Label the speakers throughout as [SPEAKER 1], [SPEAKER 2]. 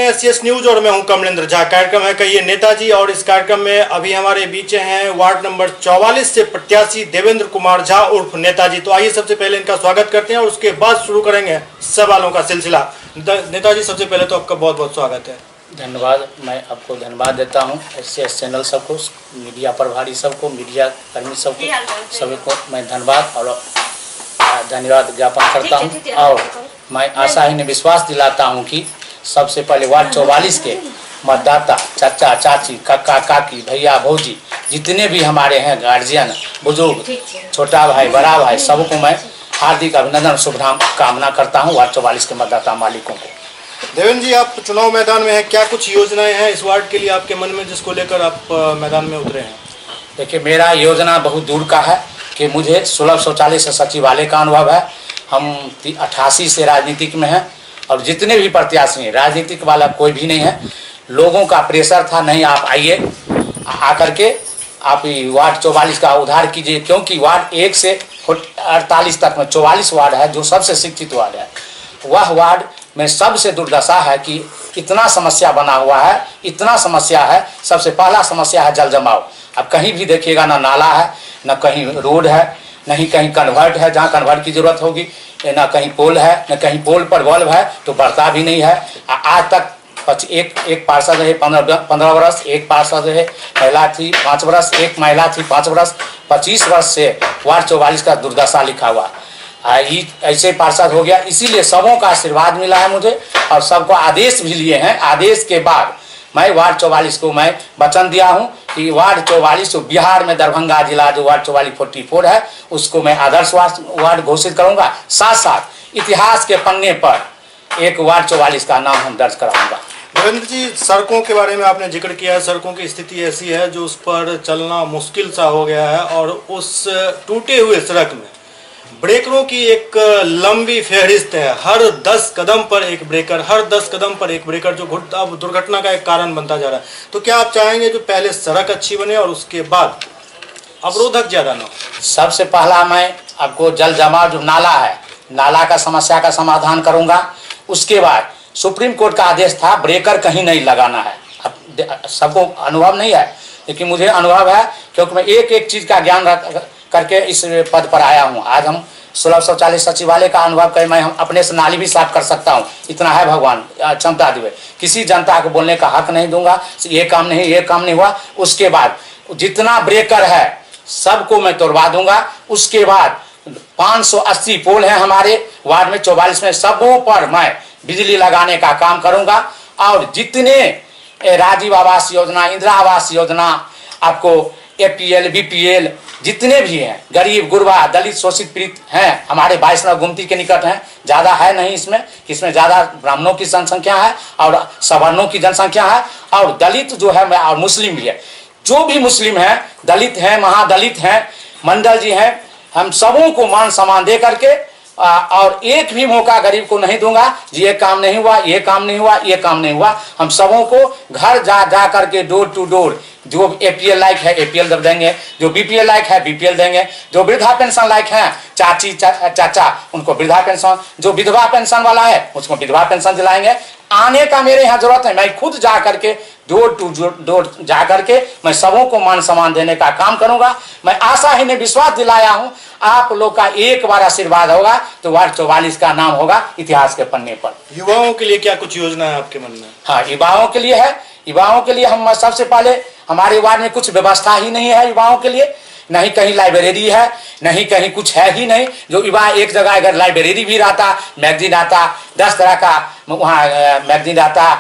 [SPEAKER 1] रहे हैं SCS news और मैं हूं कमलेंद्र झा। कार्यक्रम है कहिए नेताजी और इस कार्यक्रम में अभी हमारे बीच हैं वार्ड नंबर 44 से प्रत्याशी देवेंद्र कुमार झा उर्फ नेताजी। तो आइए सबसे पहले इनका स्वागत करते हैं और उसके बाद शुरू करेंगे सवालों का सिलसिला। नेताजी, सबसे पहले तो आपका बहुत बहुत स्वागत है।
[SPEAKER 2] धन्यवाद। मैं आपको धन्यवाद देता हूं, एससीएस चैनल सबको, मीडिया प्रभारी सबको, मीडिया कर्मी सबको, सभी को मैं धन्यवाद और धन्यवाद ज्ञापन करता हूं। और मैं आशा ही ने विश्वास दिलाता हूं कि सबसे पहले वार्ड 44 के मतदाता, चाचा चाची, काका काकी, भैया भौजी, जितने भी हमारे हैं गार्जियन, बुजुर्ग, छोटा भाई, बड़ा भाई, सबको मैं हार्दिक अभिनंदन, शुभकामना करता हूं वार्ड 44 के मतदाता मालिकों को।
[SPEAKER 1] देवेंद्र जी, आप चुनाव मैदान में हैं, क्या कुछ योजनाएं हैं इस वार्ड के लिए आपके मन में जिसको लेकर आप मैदान में उतरे हैं?
[SPEAKER 2] देखिए, मेरा योजना बहुत दूर का है कि मुझे सुलभ शौचालय से सचिवालय का अनुभव है। हम 88 से राजनीतिक में हैं और जितने भी प्रत्याशी हैं, राजनीतिक वाला कोई भी नहीं है। लोगों का प्रेशर था, नहीं आप आइए, आकर के आप वार्ड 44 का उद्धार कीजिए, क्योंकि वार्ड 1 से 48 तक में 44 वार्ड है जो सबसे शिक्षित वार्ड है। वह वार्ड में सबसे दुर्दशा है कि इतना समस्या बना हुआ है, इतना समस्या है। सबसे पहला समस्या है जल जमाव। अब कहीं भी देखिएगा ना नाला है, न कहीं रोड है, नहीं कहीं कन्वर्ट है जहाँ कन्वर्ट की जरूरत होगी, ना कहीं पोल है, न कहीं पोल पर बल्ब है, तो बढ़ता भी नहीं है। आज तक एक पार्षद रहे 15 वर्ष, एक पार्षद रहे महिला थी 5 वर्ष, एक महिला थी 5 वर्ष, 25 वर्ष से वार्ड 44 का दुर्दशा लिखा हुआ। ऐसे पार्षद हो गया। इसीलिए सबों का आशीर्वाद मिला है मुझे और सबको आदेश भी लिए हैं। आदेश के बाद मैं वार्ड 44 को मैं वचन दिया हूं कि वार्ड 44 बिहार में दरभंगा जिला जो वार्ड 44 है उसको मैं आदर्श वार्ड घोषित करूंगा। साथ साथ इतिहास के पन्ने पर एक वार्ड 44 का नाम हम दर्ज कराऊंगा।
[SPEAKER 1] देवेंद्र जी, सड़कों के बारे में आपने जिक्र किया है। सड़कों की स्थिति ऐसी है जो उस पर चलना मुश्किल सा हो गया है और उस टूटे हुए सड़क में ब्रेकरों की एक लंबी फहरिस्त है। हर 10 कदम पर एक ब्रेकर, हर 10 कदम पर एक ब्रेकर, जो अब दुर्घटना का एक कारण बनता जा रहा है। तो क्या आप चाहेंगे जो पहले सड़क अच्छी बने और उसके बाद अवरोधक ज्यादा ना हो?
[SPEAKER 2] सबसे पहला मैं आपको जल जमाव जो नाला है, नाला का समस्या का समाधान करूंगा। उसके बाद सुप्रीम कोर्ट का आदेश था ब्रेकर कहीं नहीं लगाना है। अब सबको अनुभव नहीं है, लेकिन मुझे अनुभव है क्योंकि मैं एक एक चीज का ज्ञान करके इस पद पर आया हूं। आज हम सुलभ शौचालय सचिवालय का अनुभव कर, मैं हम अपने से नाली भी साफ कर सकता हूं। इतना है भगवान क्षमता दिए। किसी जनता को बोलने का हक नहीं दूंगा, ये काम नहीं, ये काम नहीं हुआ। उसके बाद जितना ब्रेकर है सबको मैं तोड़वा दूंगा। उसके बाद 580 पोल है हमारे वार्ड में 44 में, सबों पर मैं बिजली लगाने का काम करूंगा। और जितने राजीव आवास योजना, इंदिरा आवास योजना, आपको APL BPL जितने भी हैं, गरीब गुरबा दलित शोषित पीड़ित हैं, हमारे वैष्णव गुमती के निकट हैं। ज़्यादा है नहीं इसमें ज़्यादा ब्राह्मणों की जनसंख्या है और सवर्णों की जनसंख्या है और दलित जो है और मुस्लिम भी है। जो भी मुस्लिम हैं, दलित हैं, महादलित हैं, मंडल जी हैं, हम सबों को मान सम्मान दे करके और एक भी मौका गरीब को नहीं दूंगा ये काम नहीं हुआ, ये काम नहीं हुआ, ये काम नहीं हुआ। हम सबों को घर जा करके डोर टू डोर जो APL लायक है APL दे देंगे, जो BPL लायक है BPL देंगे, जो वृद्धा पेंशन लायक है चाची चाचा उनको वृद्धा पेंशन, जो विधवा पेंशन वाला है उसको विधवा पेंशन दिलाएंगे। आने का मेरे यहाँ जरूरत है, मैं खुद जा करके डोर टू डोर जा करके मैं सबों को मान सम्मान देने का काम करूंगा। मैं आशा ही ने विश्वास दिलाया हूं, आप लोग का एक बार आशीर्वाद होगा तो वार्ड 44 का नाम होगा इतिहास के पन्ने पर।
[SPEAKER 1] युवाओं के लिए क्या कुछ योजना है आपके मन में?
[SPEAKER 2] हाँ, युवाओं के लिए है। युवाओं के लिए हम सबसे पहले, हमारे वार्ड में कुछ व्यवस्था ही नहीं है युवाओं के लिए। नहीं कहीं लाइब्रेरी है, नहीं कहीं कुछ है ही नहीं। जो युवा एक जगह अगर लाइब्रेरी भी रहता, मैगजीन आता, 10 तरह का वहाँ मैगजीन आता,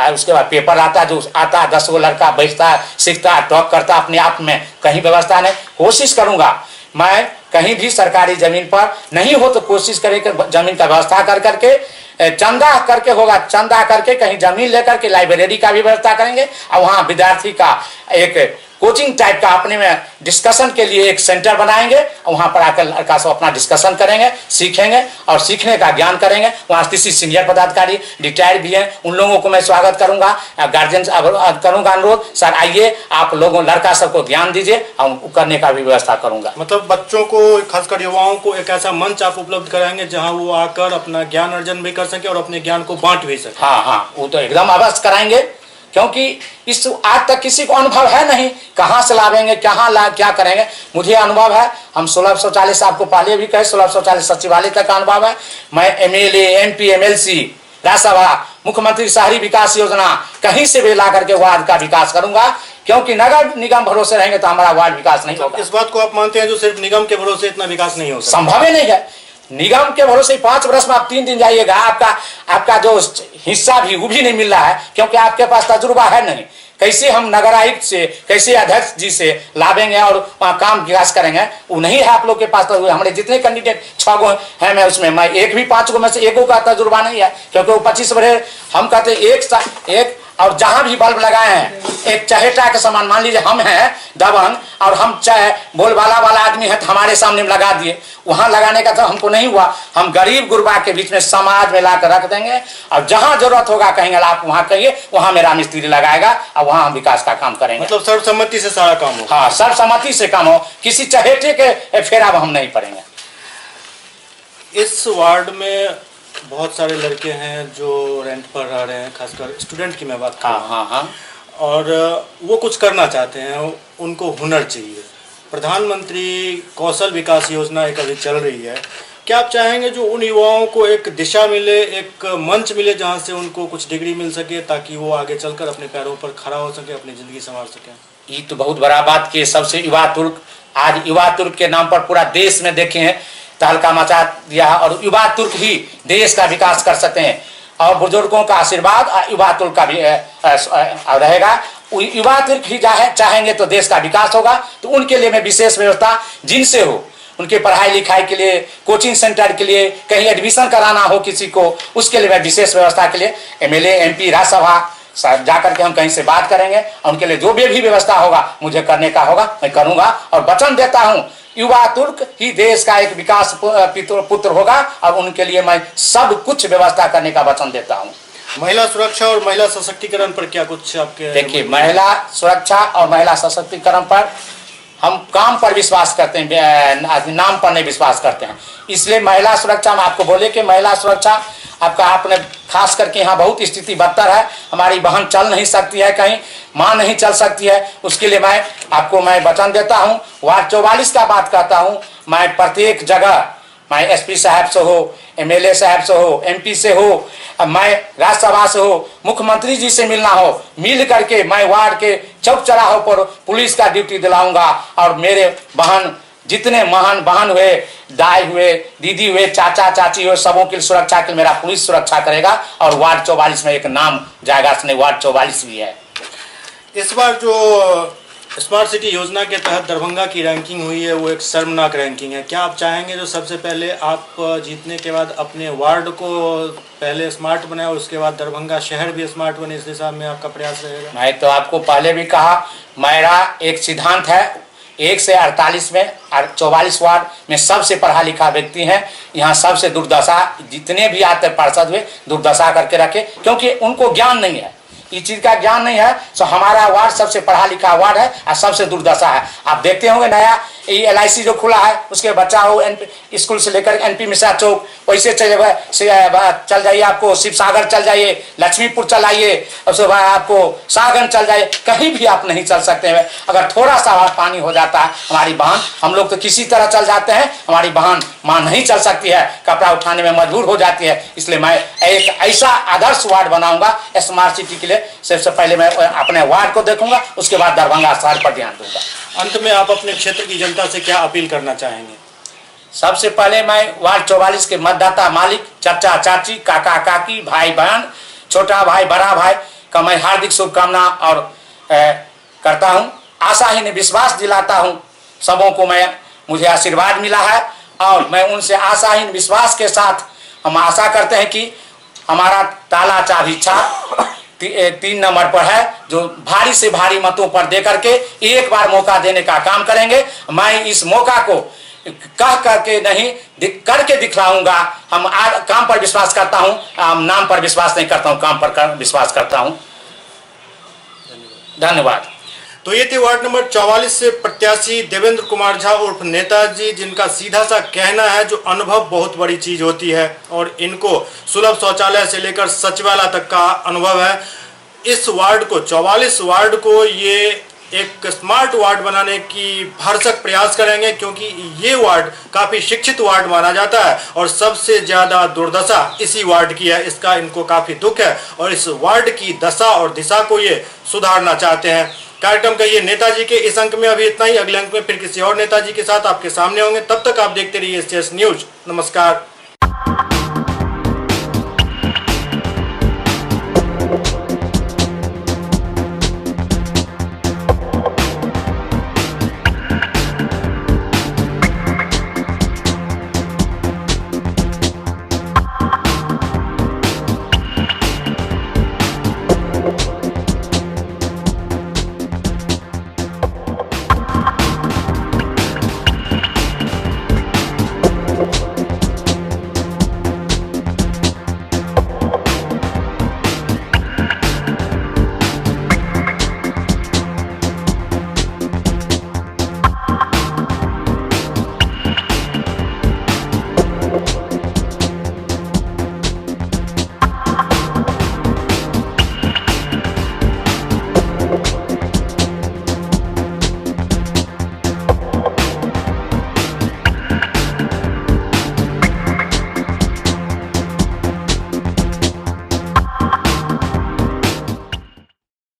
[SPEAKER 2] उसके बाद पेपर आता, जो आता 10 गो लड़का बैठता, सीखता, टॉक करता, अपने आप में कहीं व्यवस्था नहीं। कोशिश करूंगा मैं कहीं भी सरकारी जमीन पर नहीं हो तो कोशिश करेंगे जमीन का व्यवस्था कर करके, चंदा करके होगा, चंदा करके कहीं जमीन लेकर के लाइब्रेरी का भी व्यवस्था करेंगे और वहाँ विद्यार्थी का एक कोचिंग टाइप का अपने में डिस्कशन के लिए एक सेंटर बनाएंगे और वहां पर आकर लड़का सब अपना डिस्कशन करेंगे, सीखेंगे और सीखने का ज्ञान करेंगे। वहां किसी सीनियर पदाधिकारी रिटायर्ड भी हैं, उन लोगों को मैं स्वागत करूंगा, गार्जियन करूंगा अनुरोध, सर आइए आप लोगों लड़का सबको ज्ञान दीजिए, हम करने का भी व्यवस्था करूंगा।
[SPEAKER 1] मतलब बच्चों को, खासकर युवाओं को एक ऐसा मंच आप उपलब्ध कराएंगे जहां वो आकर अपना ज्ञान अर्जन भी कर सके और अपने ज्ञान को बांट भी सके।
[SPEAKER 2] हाँ, वो तो एकदम अवश्य कराएंगे, क्योंकि इस आज तक किसी को अनुभव है नहीं, कहाँ से लावेंगे, क्या करेंगे। मुझे अनुभव है, हम 1640 आपको पहले भी कहे 1640 सचिवालय तक का अनुभव है। मैं MLA, MP, MLC, राज्यसभा, मुख्यमंत्री शहरी विकास योजना कहीं से भी ला करके वार्ड का विकास करूंगा, क्योंकि नगर निगम भरोसे रहेंगे तो हमारा वार्ड विकास नहीं होगा।
[SPEAKER 1] इस बात को आप मानते हैं जो सिर्फ निगम के भरोसे इतना विकास नहीं हो सकता?
[SPEAKER 2] संभव ही नहीं है। निगम के भरोसे 5 वर्ष में आप 3 दिन जाइएगा, आपका जो हिस्सा भी वो भी नहीं मिल रहा है, क्योंकि आपके पास तजुर्बा है नहीं। कैसे हम नगर आयुक्त से, कैसे अध्यक्ष जी से लावेंगे और वहाँ काम विकास करेंगे, वो नहीं है आप लोग के पास। तो हमारे जितने कैंडिडेट 6 गो हैं, मैं उसमें मैं एक भी 5 गो में से 1 गो का तजुर्बा नहीं है, क्योंकि वो 25 वर्ष हम कहते एक और जहां भी बल्ब लगाए हैं एक चहेटा के समान, मान लीजिए हम हैं दबंग और हम चाहे बोलबाला वाला आदमी है तो हमारे सामने में लगा दिए, वहां लगाने का तो हमको नहीं हुआ। हम गरीब गुरबा के बीच में समाज में लाकर रख देंगे और जहां जरूरत होगा कहेंगे आप वहां कहिए, वहां मेरा मिस्त्री लगाएगा और वहां हम विकास का काम करेंगे।
[SPEAKER 1] मतलब सर्वसम्मति से सारा काम हो?
[SPEAKER 2] हाँ, सर्वसम्मति से काम हो, किसी चहेटे के फेरा हम नहीं पड़ेंगे।
[SPEAKER 1] इस वार्ड में बहुत सारे लड़के हैं जो रेंट पर रह रहे हैं, खासकर स्टूडेंट की मैं बात कर रहा हूं।
[SPEAKER 2] हाँ।
[SPEAKER 1] और वो कुछ करना चाहते हैं, उनको हुनर चाहिए। प्रधानमंत्री कौशल विकास योजना एक अभी चल रही है, क्या आप चाहेंगे जो उन युवाओं को एक दिशा मिले, एक मंच मिले जहां से उनको कुछ डिग्री मिल सके, ताकि वो आगे चलकर अपने पैरों पर खड़ा हो सके, अपनी ज़िंदगी संवार सके?
[SPEAKER 2] ये तो बहुत बड़ा बात की सबसे युवा तुर्क, आज युवा तुर्क के नाम पर पूरा देश में देखे हैं तहलका मचा दिया है, और युवा तुर्क ही देश का विकास कर सकते हैं। और बुजुर्गों का आशीर्वाद युवा तुर्क का भी रहेगा। युवा तुर्क ही चाहेंगे तो देश का विकास होगा। तो उनके लिए मैं विशेष व्यवस्था जिनसे हो, उनके पढ़ाई लिखाई के लिए, कोचिंग सेंटर के लिए, कहीं एडमिशन कराना हो किसी को, उसके लिए मैं विशेष व्यवस्था के लिए MLA, MP, राज्यसभा जाकर के हम कहीं से बात करेंगे और उनके लिए जो भी व्यवस्था होगा मुझे करने का होगा, मैं करूंगा। और वचन देता हूँ युवा तुर्क ही देश का एक विकास पुत्र होगा और उनके लिए मैं सब कुछ व्यवस्था करने का वचन देता हूँ।
[SPEAKER 1] महिला सुरक्षा और महिला सशक्तिकरण पर क्या कुछ आपके?
[SPEAKER 2] देखिए, महिला सुरक्षा और महिला सशक्तिकरण पर हम काम पर विश्वास करते हैं, नाम पर नहीं विश्वास करते हैं। इसलिए महिला सुरक्षा में आपको बोले कि महिला सुरक्षा आपका आपने खास करके यहाँ बहुत स्थिति बदतर है। हमारी बहन चल नहीं सकती है, कहीं माँ नहीं चल सकती है, उसके लिए मैं वचन देता हूँ। वार्ड 44 का बात करता हूँ, मैं प्रत्येक जगह मैं SP साहब से हो, MLA साहब से हो, MP से हो, मैं राज्यसभा से हो, मुख्यमंत्री जी से मिलना हो, मिल करके मैं वार्ड के चौक चौराहों पर पुलिस का ड्यूटी दिलाऊंगा। और मेरे बहन जितने महान बहन हुए, दाई हुए, दीदी हुए, चाचा चाची हुए, सबों की सुरक्षा के लिए मेरा पुलिस सुरक्षा करेगा। और वार्ड 44 में एक नाम जाएगा, वार्ड 44 भी है।
[SPEAKER 1] इस बार जो स्मार्ट सिटी योजना के तहत दरभंगा की रैंकिंग हुई है, वो एक शर्मनाक रैंकिंग है। क्या आप चाहेंगे जो सबसे पहले आप जीतने के बाद अपने वार्ड को पहले स्मार्ट बनाए और उसके बाद दरभंगा शहर भी स्मार्ट बने, इस दिशा में आपका प्रयास रहेगा?
[SPEAKER 2] मैं तो आपको पहले भी कहा, मेरा एक सिद्धांत है, 1 से 48 में 44 वार्ड में सबसे पढ़ा लिखा व्यक्ति है। यहाँ सबसे दुर्दशा जितने भी आते पार्षद हुए दुर्दशा करके रखे, क्योंकि उनको ज्ञान नहीं है, इस चीज का ज्ञान नहीं है। तो हमारा वार्ड सबसे पढ़ा लिखा वार्ड है और सबसे दुर्दशा है। आप देखते होंगे नया LIC जो खुला है, उसके बच्चा हो स्कूल से लेकर NP मिश्रा चौक, वैसे चल जाइए, आपको शिव सागर चल जाइए, लक्ष्मीपुर चल आइए, उसके बाद आपको शाहगंज चल जाइए, कहीं भी आप नहीं चल सकते हैं। अगर थोड़ा सा पानी हो जाता है, हमारी बहन, हम लोग तो किसी तरह चल जाते हैं, हमारी बहन माँ नहीं चल सकती है, कपड़ा उठाने में मजबूर हो जाती है। इसलिए मैं एक ऐसा आदर्श वार्ड बनाऊंगा स्मार्ट सिटी के लिए। सबसे पहले मैं अपने वार्ड को देखूंगा, उसके बाद दरभंगा शहर पर ध्यान दूंगा।
[SPEAKER 1] अंत में आप अपने क्षेत्र की जनता से क्या अपील करना चाहेंगे?
[SPEAKER 2] सबसे पहले मैं वार्ड 44 के मतदाता मालिक, चाचा चाची, काका काकी, भाई बहन, छोटा भाई, बड़ा भाई का मैं हार्दिक शुभकामना और करता हूं। आशाहीन विश्वास दिलाता हूं सबों को, मुझे आशीर्वाद मिला है और मैं उनसे आशाहीन विश्वास के साथ हम आशा करते हैं कि हमारा ताला चाबी छाप 3 नंबर पर है, जो भारी से भारी मतों पर दे करके एक बार मौका देने का काम करेंगे। मैं इस मौका को कह करके नहीं करके दिखलाऊंगा। हम काम पर विश्वास करता हूं, नाम पर विश्वास नहीं करता हूं, काम पर विश्वास करता हूं। धन्यवाद।
[SPEAKER 1] तो ये थे वार्ड नंबर 44 से प्रत्याशी देवेंद्र कुमार झा उर्फ नेताजी, जिनका सीधा सा कहना है जो अनुभव बहुत बड़ी चीज होती है और इनको सुलभ शौचालय से लेकर सचिवालय तक का अनुभव है। इस वार्ड को 44 वार्ड को ये एक स्मार्ट वार्ड बनाने की भरसक प्रयास करेंगे, क्योंकि ये वार्ड काफी शिक्षित वार्ड माना जाता है और सबसे ज्यादा दुर्दशा इसी वार्ड की है। इसका इनको काफी दुख है और इस वार्ड की दशा और दिशा को ये सुधारना चाहते हैं। कार्यक्रम का ये नेताजी के इस अंक में अभी इतना ही। अगले अंक में फिर किसी और नेताजी के साथ आपके सामने होंगे। तब तक आप देखते रहिए एसटीएस न्यूज। नमस्कार।